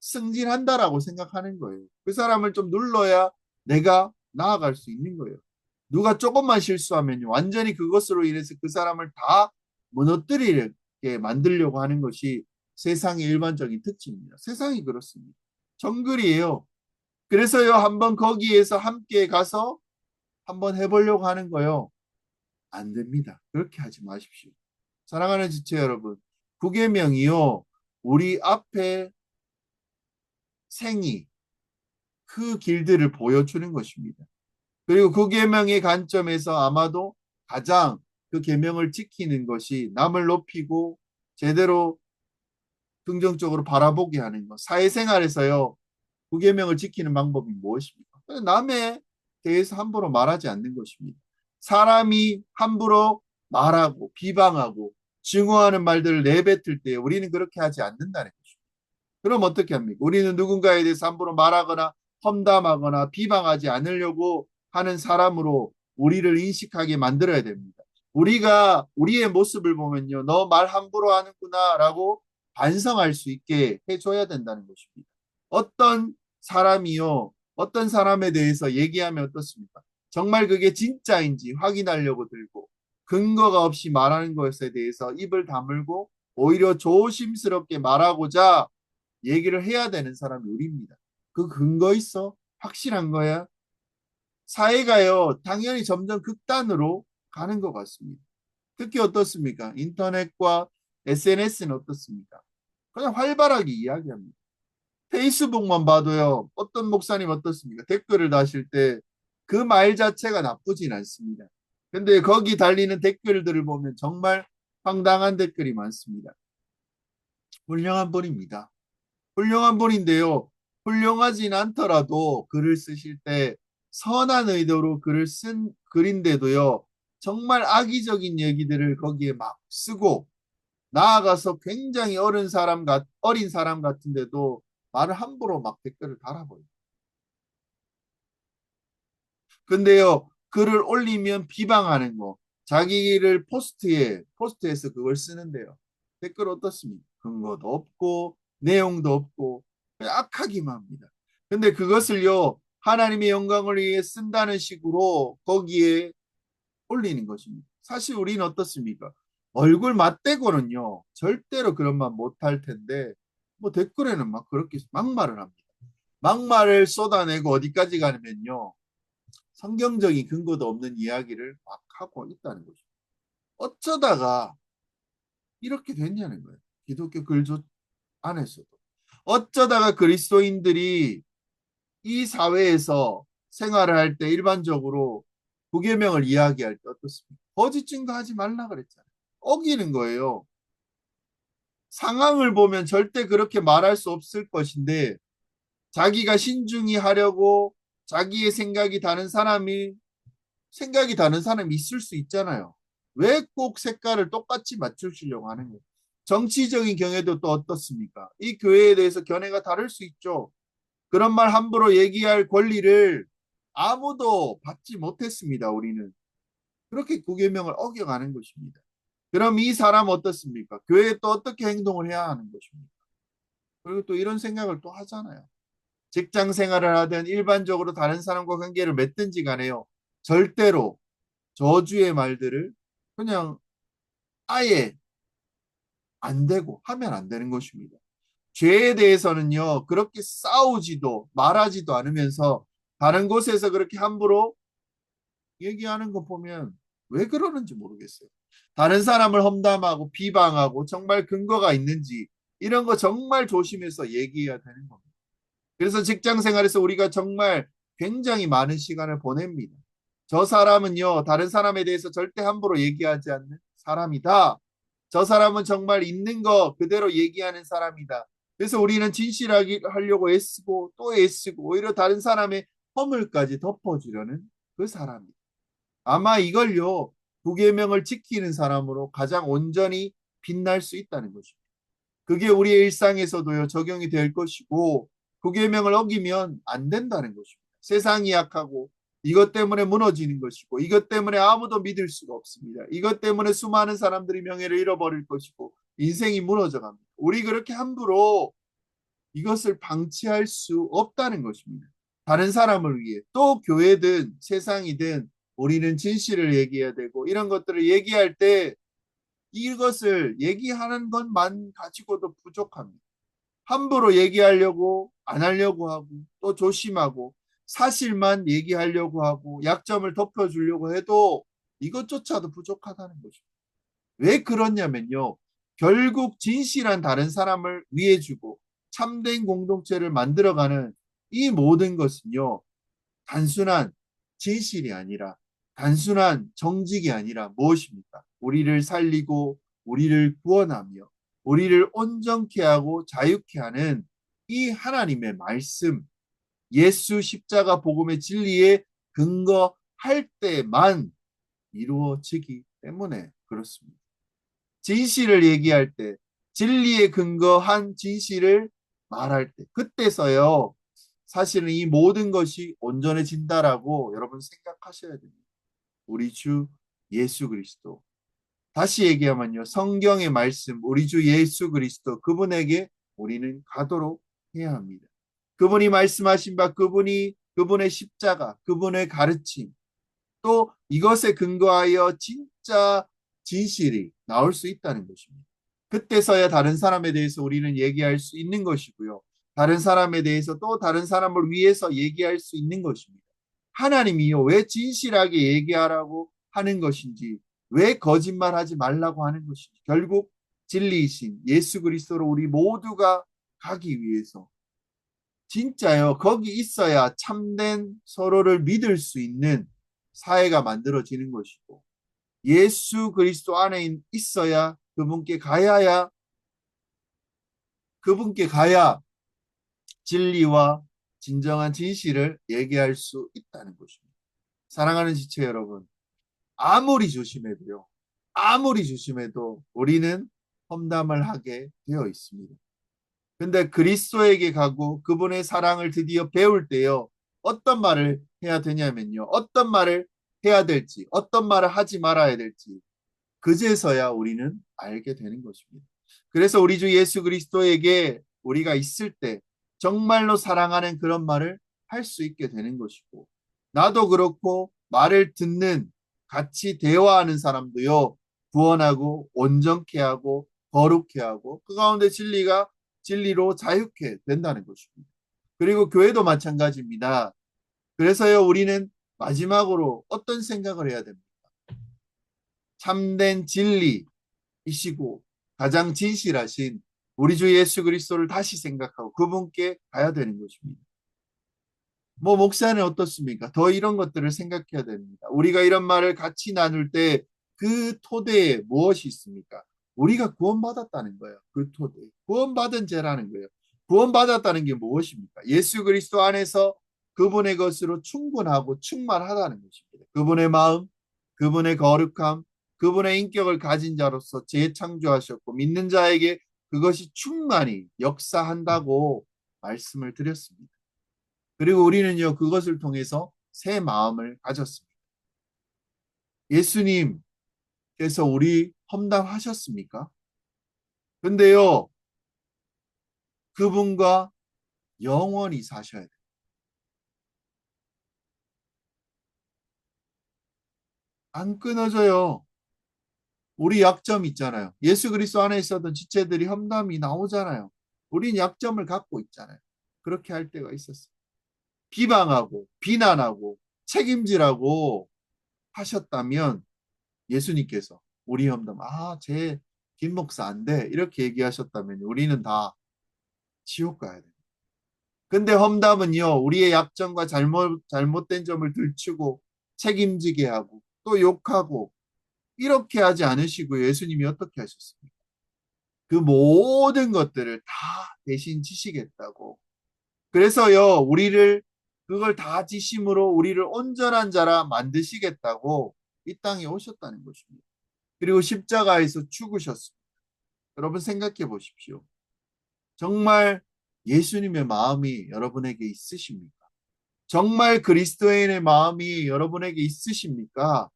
승진한다라고 생각하는 거예요. 그 사람을 좀 눌러야 내가 나아갈 수 있는 거예요. 누가 조금만 실수하면요, 완전히 그것으로 인해서 그 사람을 다 무너뜨리게 만들려고 하는 것이 세상의 일반적인 특징입니다. 세상이 그렇습니다. 정글이에요. 그래서요, 한번 거기에서 함께 가서 한번 해보려고 하는 거요. 안 됩니다. 그렇게 하지 마십시오. 사랑하는 지체 여러분, 구계명이요, 우리 앞에 생이 그 길들을 보여주는 것입니다. 그리고 그 계명의 관점에서 아마도 가장 그 계명을 지키는 것이 남을 높이고 제대로 긍정적으로 바라보게 하는 것. 사회생활에서요, 그 계명을 지키는 방법이 무엇입니까? 남에 대해서 함부로 말하지 않는 것입니다. 사람이 함부로 말하고 비방하고 증오하는 말들을 내뱉을 때 우리는 그렇게 하지 않는다는 것입니다. 그럼 어떻게 합니까? 우리는 누군가에 대해서 함부로 말하거나 험담하거나 비방하지 않으려고 하는 사람으로 우리를 인식하게 만들어야 됩니다. 우리가 우리의 모습을 보면요, 너 말 함부로 하는구나라고 반성할 수 있게 해줘야 된다는 것입니다. 어떤 사람이요, 어떤 사람에 대해서 얘기하면 어떻습니까? 정말 그게 진짜인지 확인하려고 들고 근거가 없이 말하는 것에 대해서 입을 다물고 오히려 조심스럽게 말하고자 얘기를 해야 되는 사람이 우리입니다. 그 근거 있어? 확실한 거야? 사회가요, 당연히 점점 극단으로 가는 것 같습니다. 특히 어떻습니까? 인터넷과 SNS는 어떻습니까? 그냥 활발하게 이야기합니다. 페이스북만 봐도요, 어떤 목사님 어떻습니까? 댓글을 다실 때 그 말 자체가 나쁘진 않습니다. 근데 거기 달리는 댓글들을 보면 정말 황당한 댓글이 많습니다. 훌륭한 분입니다. 훌륭한 분인데요. 훌륭하진 않더라도 글을 쓰실 때 선한 의도로 글을 쓴 글인데도요. 정말 악의적인 얘기들을 거기에 막 쓰고 나아가서 굉장히 어린 사람 같은데도 말을 함부로 막 댓글을 달아버려요. 근데요, 글을 올리면 비방하는 거, 자기를 포스트에서 그걸 쓰는데요. 댓글 어떻습니까? 근거도 없고, 내용도 없고, 그냥 악하기만 합니다. 근데 그것을요, 하나님의 영광을 위해 쓴다는 식으로 거기에 올리는 것입니다. 사실 우리는 어떻습니까? 얼굴 맞대고는요, 절대로 그런 말 못할 텐데, 뭐 댓글에는 막 그렇게 막말을 합니다. 막말을 쏟아내고 어디까지 가냐면요, 성경적인 근거도 없는 이야기를 막 하고 있다는 거죠. 어쩌다가 이렇게 됐냐는 거예요. 기독교 글조 안에서도. 어쩌다가 그리스도인들이 이 사회에서 생활을 할 때 일반적으로 부계명을 이야기할 때 어떻습니까? 거짓 증거하지 말라 그랬잖아요. 어기는 거예요. 상황을 보면 절대 그렇게 말할 수 없을 것인데 자기가 신중히 하려고 자기의 생각이 다른 사람이 생각이 다른 사람이 있을 수 있잖아요. 왜 꼭 색깔을 똑같이 맞추시려고 하는 거예요? 정치적인 경우에도 또 어떻습니까? 이 교회에 대해서 견해가 다를 수 있죠. 그런 말 함부로 얘기할 권리를 아무도 받지 못했습니다. 우리는 그렇게 구계명을 어겨가는 것입니다. 그럼 이 사람 어떻습니까? 교회에 또 어떻게 행동을 해야 하는 것입니까? 그리고 또 이런 생각을 또 하잖아요. 직장 생활을 하든 일반적으로 다른 사람과 관계를 맺든지 간에요. 절대로 저주의 말들을 그냥 아예 안 되고 하면 안 되는 것입니다. 죄에 대해서는요, 그렇게 싸우지도 말하지도 않으면서 다른 곳에서 그렇게 함부로 얘기하는 거 보면 왜 그러는지 모르겠어요. 다른 사람을 험담하고 비방하고 정말 근거가 있는지 이런 거 정말 조심해서 얘기해야 되는 겁니다. 그래서 직장 생활에서 우리가 정말 굉장히 많은 시간을 보냅니다. 저 사람은요, 다른 사람에 대해서 절대 함부로 얘기하지 않는 사람이다. 저 사람은 정말 있는 거 그대로 얘기하는 사람이다. 그래서 우리는 진실하게 하려고 애쓰고 또 애쓰고 오히려 다른 사람의 허물까지 덮어주려는 그 사람이다. 아마 이걸요, 구계명을 지키는 사람으로 가장 온전히 빛날 수 있다는 것입니다. 그게 우리의 일상에서도요, 적용이 될 것이고, 구계명을 어기면 안 된다는 것입니다. 세상이 약하고, 이것 때문에 무너지는 것이고, 이것 때문에 아무도 믿을 수가 없습니다. 이것 때문에 수많은 사람들이 명예를 잃어버릴 것이고, 인생이 무너져 갑니다. 우리 그렇게 함부로 이것을 방치할 수 없다는 것입니다. 다른 사람을 위해 또 교회든 세상이든 우리는 진실을 얘기해야 되고 이런 것들을 얘기할 때 이것을 얘기하는 것만 가지고도 부족합니다. 함부로 얘기하려고 안 하려고 하고 또 조심하고 사실만 얘기하려고 하고 약점을 덮어주려고 해도 이것조차도 부족하다는 거죠. 왜 그러냐면요. 결국 진실한 다른 사람을 위해 주고 참된 공동체를 만들어가는 이 모든 것은요. 단순한 진실이 아니라 단순한 정직이 아니라 무엇입니까? 우리를 살리고 우리를 구원하며 우리를 온전케 하고 자유케 하는 이 하나님의 말씀, 예수 십자가 복음의 진리에 근거할 때만 이루어지기 때문에 그렇습니다. 진실을 얘기할 때, 진리에 근거한 진실을 말할 때, 그때서요, 사실은 이 모든 것이 온전해진다라고 여러분 생각하셔야 됩니다. 우리 주 예수 그리스도. 다시 얘기하면요, 성경의 말씀, 우리 주 예수 그리스도, 그분에게 우리는 가도록 해야 합니다. 그분이 말씀하신 바, 그분의 십자가, 그분의 가르침, 또 이것에 근거하여 진짜 진실이 나올 수 있다는 것입니다. 그때서야 다른 사람에 대해서 우리는 얘기할 수 있는 것이고요. 다른 사람에 대해서 또 다른 사람을 위해서 얘기할 수 있는 것입니다. 하나님이요, 왜 진실하게 얘기하라고 하는 것인지, 왜 거짓말하지 말라고 하는 것인지, 결국 진리이신 예수 그리스도로 우리 모두가 가기 위해서 진짜요. 거기 있어야 참된 서로를 믿을 수 있는 사회가 만들어지는 것이고 예수 그리스도 안에 있어야 그분께 가야 진리와 진정한 진실을 얘기할 수 있다는 것입니다. 사랑하는 지체 여러분, 아무리 조심해도 우리는 험담을 하게 되어 있습니다. 근데 그리스도에게 가고 그분의 사랑을 드디어 배울 때요. 어떤 말을 해야 되냐면요. 어떤 말을 해야 될지, 어떤 말을 하지 말아야 될지 그제서야 우리는 알게 되는 것입니다. 그래서 우리 주 예수 그리스도에게 우리가 있을 때 정말로 사랑하는 그런 말을 할 수 있게 되는 것이고 나도 그렇고 말을 듣는 같이 대화하는 사람도요. 구원하고 온전케 하고 거룩케 하고 그 가운데 진리로 자유케 된다는 것입니다. 그리고 교회도 마찬가지입니다. 그래서요 우리는 마지막으로 어떤 생각을 해야 됩니까? 참된 진리이시고 가장 진실하신 우리 주 예수 그리스도를 다시 생각하고 그분께 가야 되는 것입니다. 뭐 목사는 어떻습니까? 더 이런 것들을 생각해야 됩니다. 우리가 이런 말을 같이 나눌 때 그 토대에 무엇이 있습니까? 우리가 구원받았다는 거예요. 그 토대에. 구원받은 죄라는 거예요. 구원받았다는 게 무엇입니까? 예수 그리스도 안에서 그분의 것으로 충분하고 충만하다는 것입니다. 그분의 마음, 그분의 거룩함, 그분의 인격을 가진 자로서 재창조하셨고 믿는 자에게 그것이 충만히 역사한다고 말씀을 드렸습니다. 그리고 우리는요, 그것을 통해서 새 마음을 가졌습니다. 예수님께서 우리 험담하셨습니까? 근데요, 그분과 영원히 사셔야 돼요. 안 끊어져요. 우리 약점 있잖아요. 예수 그리스도 안에 있었던 지체들이 험담이 나오잖아요. 우린 약점을 갖고 있잖아요. 그렇게 할 때가 있었어요. 비방하고 비난하고 책임지라고 하셨다면 예수님께서 우리 험담 제 김 목사 안 돼. 이렇게 얘기하셨다면 우리는 다 지옥 가야 돼요. 근데 험담은요, 우리의 약점과 잘못된 점을 들추고 책임지게 하고 또 욕하고 이렇게 하지 않으시고 예수님이 어떻게 하셨습니까? 그 모든 것들을 다 대신 지시겠다고. 그래서요, 우리를 그걸 다 지심으로 우리를 온전한 자라 만드시겠다고 이 땅에 오셨다는 것입니다. 그리고 십자가에서 죽으셨습니다. 여러분 생각해 보십시오. 정말 예수님의 마음이 여러분에게 있으십니까? 정말 그리스도인의 마음이 여러분에게 있으십니까?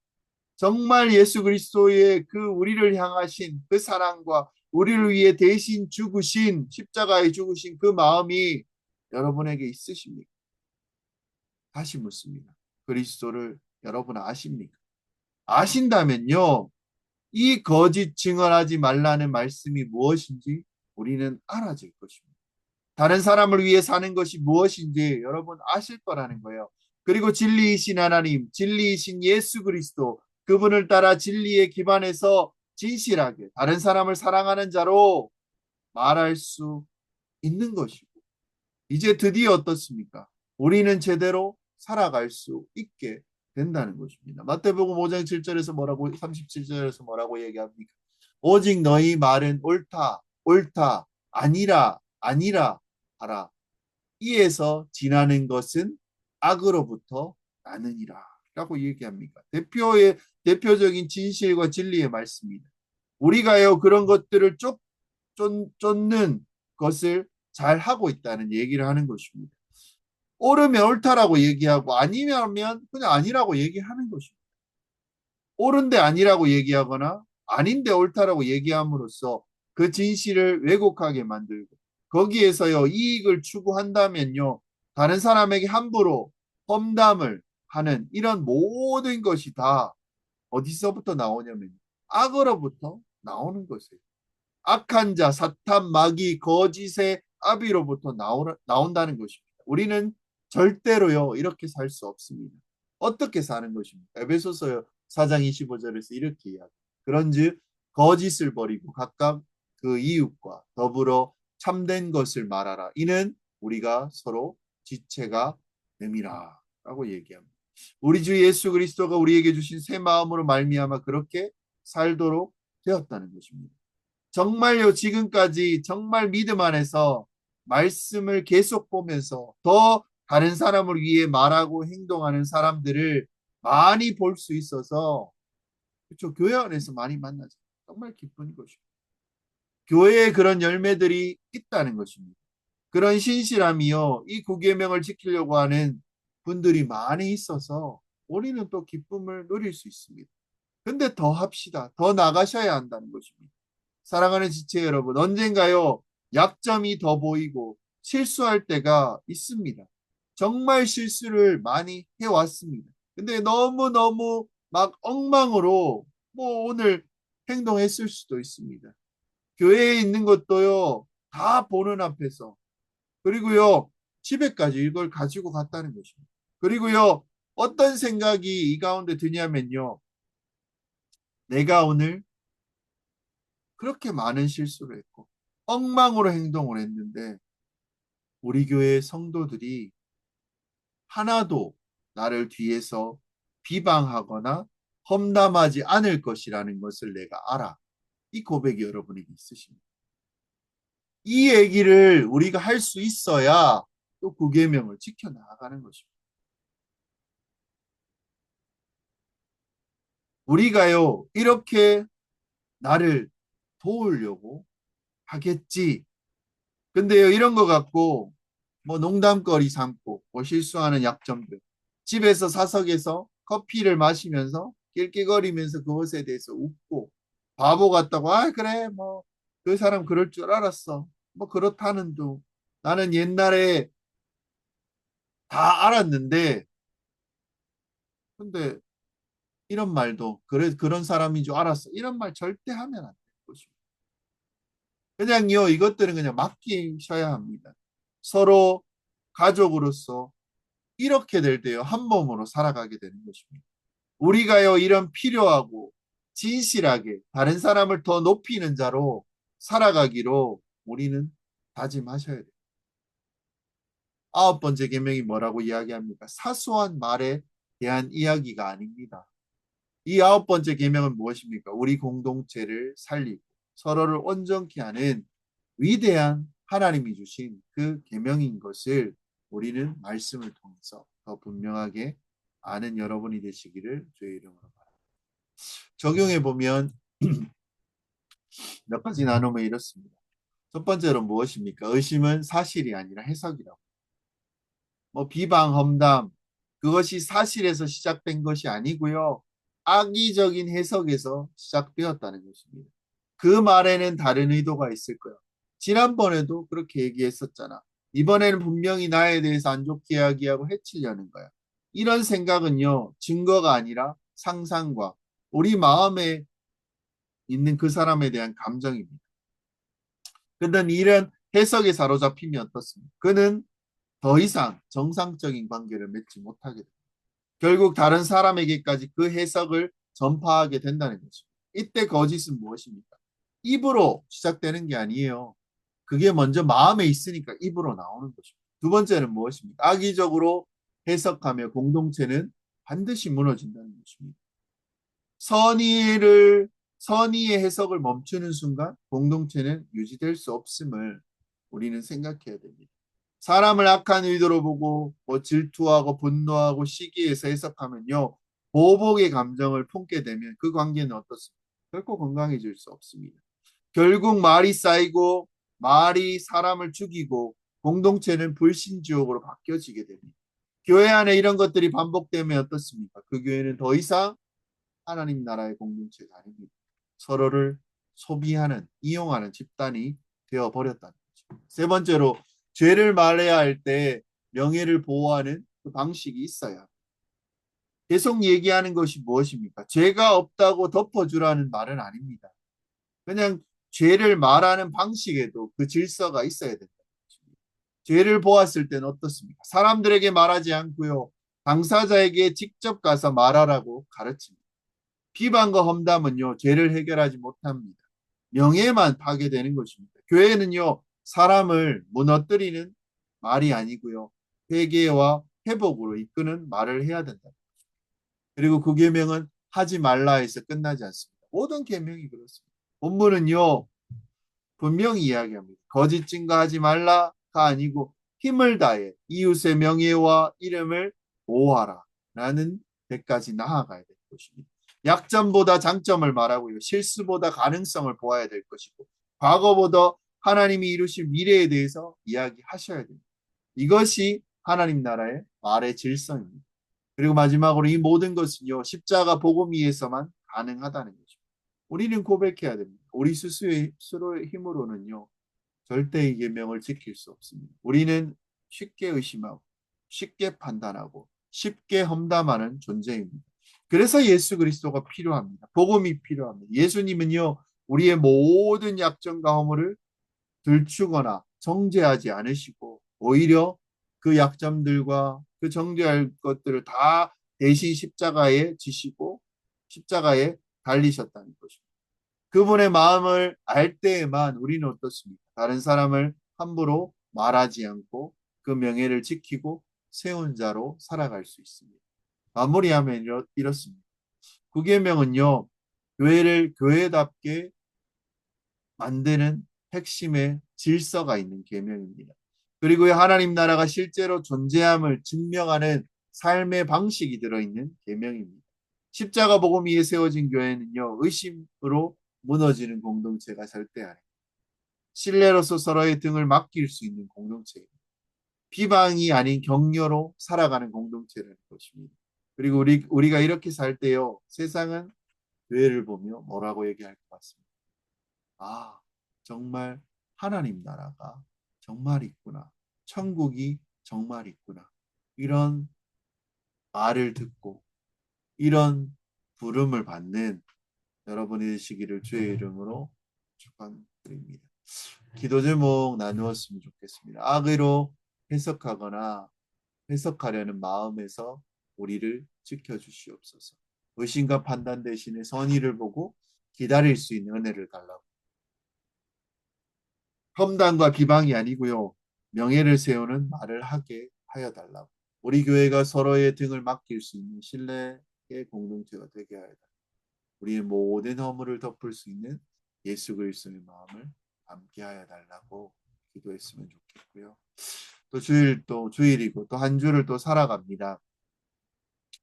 정말 예수 그리스도의 그 우리를 향하신 그 사랑과 우리를 위해 대신 죽으신 십자가에 죽으신 그 마음이 여러분에게 있으십니까? 다시 묻습니다. 그리스도를 여러분 아십니까? 아신다면요. 이 거짓 증언하지 말라는 말씀이 무엇인지 우리는 알아질 것입니다. 다른 사람을 위해 사는 것이 무엇인지 여러분 아실 거라는 거예요. 그리고 진리이신 하나님, 진리이신 예수 그리스도, 그분을 따라 진리에 기반해서 진실하게 다른 사람을 사랑하는 자로 말할 수 있는 것이고, 이제 드디어 어떻습니까? 우리는 제대로 살아갈 수 있게 된다는 것입니다. 마태복음 5장 7절에서 뭐라고 37절에서 뭐라고 얘기합니까? 오직 너희 말은 옳다, 옳다, 아니라, 아니라 하라. 이에서 지나는 것은 악으로부터 나느니라. 라고 얘기합니까? 대표적인 진실과 진리의 말씀입니다. 우리가요, 그런 것들을 쫓는 것을 잘 하고 있다는 얘기를 하는 것입니다. 옳으면 옳다라고 얘기하고 아니면 그냥 아니라고 얘기하는 것입니다. 옳은데 아니라고 얘기하거나 아닌데 옳다라고 얘기함으로써 그 진실을 왜곡하게 만들고 거기에서요 이익을 추구한다면요 다른 사람에게 함부로 험담을 하는 이런 모든 것이 다 어디서부터 나오냐면 악으로부터 나오는 것이에요. 악한 자, 사탄, 마귀, 거짓의 아비로부터 나온다는 것입니다. 우리는 절대로요, 이렇게 살 수 없습니다. 어떻게 사는 것입니까? 에베소서 4장 25절에서 이렇게 이야기. 그런즉 거짓을 버리고 각각 그 이웃과 더불어 참된 것을 말하라. 이는 우리가 서로 지체가 됨이라. 라고 얘기합니다. 우리 주 예수 그리스도가 우리에게 주신 새 마음으로 말미암아 그렇게 살도록 되었다는 것입니다. 정말요, 지금까지 정말 믿음 안에서 말씀을 계속 보면서 더 다른 사람을 위해 말하고 행동하는 사람들을 많이 볼 수 있어서, 그렇죠. 교회 안에서 많이 만나죠. 정말 기쁜 것이고. 교회에 그런 열매들이 있다는 것입니다. 그런 신실함이요, 이 구계명을 지키려고 하는 분들이 많이 있어서 우리는 또 기쁨을 누릴 수 있습니다. 근데 더 합시다. 더 나가셔야 한다는 것입니다. 사랑하는 지체 여러분, 언젠가요, 약점이 더 보이고 실수할 때가 있습니다. 정말 실수를 많이 해왔습니다. 근데 너무너무 막 엉망으로 오늘 행동했을 수도 있습니다. 교회에 있는 것도요, 다 보는 앞에서. 그리고요, 집에까지 이걸 가지고 갔다는 것입니다. 그리고요, 어떤 생각이 이 가운데 드냐면요, 내가 오늘 그렇게 많은 실수를 했고 엉망으로 행동을 했는데 우리 교회 성도들이 하나도 나를 뒤에서 비방하거나 험담하지 않을 것이라는 것을 내가 알아. 이 고백이 여러분에게 있으십니다. 이 얘기를 우리가 할 수 있어야 또 그 계명을 지켜나가는 것입니다. 우리가요, 이렇게 나를 도우려고 하겠지. 근데요, 이런 거 갖고 뭐 농담거리 삼고 뭐 실수하는 약점들, 집에서 사석에서 커피를 마시면서 낄낄거리면서 그것에 대해서 웃고 바보 같다고, 아 그래 뭐 그 사람 그럴 줄 알았어, 뭐 그렇다는 둥, 나는 옛날에 다 알았는데, 근데 이런 말도, 그래 그런 사람인 줄 알았어, 이런 말 절대 하면 안 되는 것이고, 그냥요 이것들은 그냥 맡기셔야 합니다. 서로 가족으로서 이렇게 될 때요 한 몸으로 살아가게 되는 것입니다. 우리가요 이런 필요하고 진실하게 다른 사람을 더 높이는 자로 살아가기로 우리는 다짐하셔야 돼요. 아홉 번째 계명이 뭐라고 이야기합니까? 사소한 말에 대한 이야기가 아닙니다. 이 아홉 번째 계명은 무엇입니까? 우리 공동체를 살리고 서로를 온전케 하는 위대한 하나님이 주신 그 계명인 것을 우리는 말씀을 통해서 더 분명하게 아는 여러분이 되시기를 주의 이름으로 바랍니다. 적용해 보면 몇 가지 나누면 이렇습니다. 첫 번째로 무엇입니까? 의심은 사실이 아니라 해석이라고. 뭐 비방, 험담, 그것이 사실에서 시작된 것이 아니고요. 악의적인 해석에서 시작되었다는 것입니다. 그 말에는 다른 의도가 있을 거야. 지난번에도 그렇게 얘기했었잖아. 이번에는 분명히 나에 대해서 안 좋게 이야기하고 해치려는 거야. 이런 생각은요, 증거가 아니라 상상과 우리 마음에 있는 그 사람에 대한 감정입니다. 그는 이런 해석에 사로잡히면 어떻습니까? 그는 더 이상 정상적인 관계를 맺지 못하게 됩니다. 결국 다른 사람에게까지 그 해석을 전파하게 된다는 것입니다. 이때 거짓은 무엇입니까? 입으로 시작되는 게 아니에요. 그게 먼저 마음에 있으니까 입으로 나오는 것입니다. 두 번째는 무엇입니까? 악의적으로 해석하며 공동체는 반드시 무너진다는 것입니다. 선의를 선의의 해석을 멈추는 순간 공동체는 유지될 수 없음을 우리는 생각해야 됩니다. 사람을 악한 의도로 보고 뭐 질투하고 분노하고 시기해서 해석하면요, 보복의 감정을 품게 되면 그 관계는 어떻습니까? 결코 건강해질 수 없습니다. 결국 말이 쌓이고 말이 사람을 죽이고 공동체는 불신지옥으로 바뀌어지게 됩니다. 교회 안에 이런 것들이 반복되면 어떻습니까? 그 교회는 더 이상 하나님 나라의 공동체가 아닙니다. 서로를 소비하는, 이용하는 집단이 되어 버렸다는 거죠. 세 번째로, 죄를 말해야 할 때 명예를 보호하는 그 방식이 있어야. 계속 얘기하는 것이 무엇입니까? 죄가 없다고 덮어주라는 말은 아닙니다. 그냥 죄를 말하는 방식에도 그 질서가 있어야 된다. 죄를 보았을 때는 어떻습니까? 사람들에게 말하지 않고요, 당사자에게 직접 가서 말하라고 가르칩니다. 비방과 험담은요, 죄를 해결하지 못합니다. 명예만 파괴되는 것입니다. 교회는요, 사람을 무너뜨리는 말이 아니고요, 회개와 회복으로 이끄는 말을 해야 된다. 그리고 그 계명은 하지 말라 해서 끝나지 않습니다. 모든 계명이 그렇습니다. 본문은요, 분명히 이야기합니다. 거짓 증거하지 말라가 아니고 힘을 다해 이웃의 명예와 이름을 보호하라 라는 데까지 나아가야 될 것입니다. 약점보다 장점을 말하고요. 실수보다 가능성을 보아야 될 것이고, 과거보다 하나님이 이루실 미래에 대해서 이야기하셔야 됩니다. 이것이 하나님 나라의 말의 질서입니다. 그리고 마지막으로 이 모든 것은요, 십자가 복음 위에서만 가능하다는 거죠. 우리는 고백해야 됩니다. 우리 스스로의 힘으로는요, 절대 이 계명을 지킬 수 없습니다. 우리는 쉽게 의심하고, 쉽게 판단하고, 쉽게 험담하는 존재입니다. 그래서 예수 그리스도가 필요합니다. 복음이 필요합니다. 예수님은요, 우리의 모든 약점과 허물을 들추거나 정죄하지 않으시고, 오히려 그 약점들과 그 정죄할 것들을 다 대신 십자가에 지시고 십자가에 달리셨다는 것입니다. 그분의 마음을 알 때에만 우리는 어떻습니까? 다른 사람을 함부로 말하지 않고 그 명예를 지키고 세운 자로 살아갈 수 있습니다. 마무리하면 이렇습니다. 구계명은요, 교회를 교회답게 만드는 핵심의 질서가 있는 계명입니다. 그리고 하나님 나라가 실제로 존재함을 증명하는 삶의 방식이 들어있는 계명입니다. 십자가 복음 위에 세워진 교회는요, 의심으로 무너지는 공동체가 절대 아니에요. 신뢰로서 서로의 등을 맡길 수 있는 공동체예요. 비방이 아닌 격려로 살아가는 공동체라는 것입니다. 그리고 우리가 이렇게 살 때요, 세상은 교회를 보며 뭐라고 얘기할 것 같습니다. 아, 정말 하나님 나라가 정말 있구나. 천국이 정말 있구나. 이런 말을 듣고 이런 부름을 받는 여러분이 되시기를 주의 이름으로 축원드립니다. 기도 제목 나누었으면 좋겠습니다. 악의로 해석하거나 해석하려는 마음에서 우리를 지켜주시옵소서. 의심과 판단 대신에 선의를 보고 기다릴 수 있는 은혜를 달라고. 험담과 비방이 아니고요. 명예를 세우는 말을 하게 하여 달라고. 우리 교회가 서로의 등을 맡길 수 있는 신뢰의 공동체가 되게 하여 달라고. 우리의 모든 허물을 덮을 수 있는 예수 그리스도의 마음을 함께 하여 달라고 기도했으면 좋겠고요. 또 주일 또 주일이고 또 한 주를 또 살아갑니다.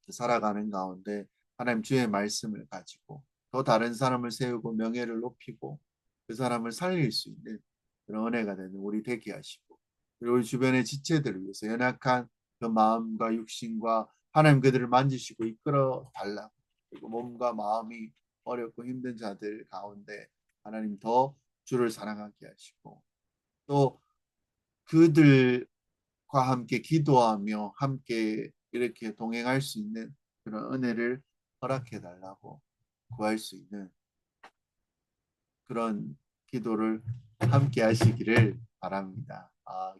살아가는 가운데 하나님 주의 말씀을 가지고 또 다른 사람을 세우고 명예를 높이고 그 사람을 살릴 수 있는 그런 은혜가 되는 우리 되게 하시고 그리고 우리 주변의 지체들을 위해서 연약한 그 마음과 육신과 하나님 그들을 만지시고 이끌어 달라고 그리고 몸과 마음이 어렵고 힘든 자들 가운데 하나님 더 주를 사랑하게 하시고 또 그들과 함께 기도하며 함께 이렇게 동행할 수 있는 그런 은혜를 허락해 달라고 구할 수 있는 그런 기도를 함께 하시기를 바랍니다.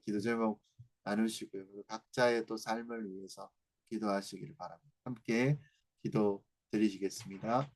기도 제목 나누시고요. 각자의 또 삶을 위해서 기도하시기를 바랍니다. 함께 기도 드리시겠습니다.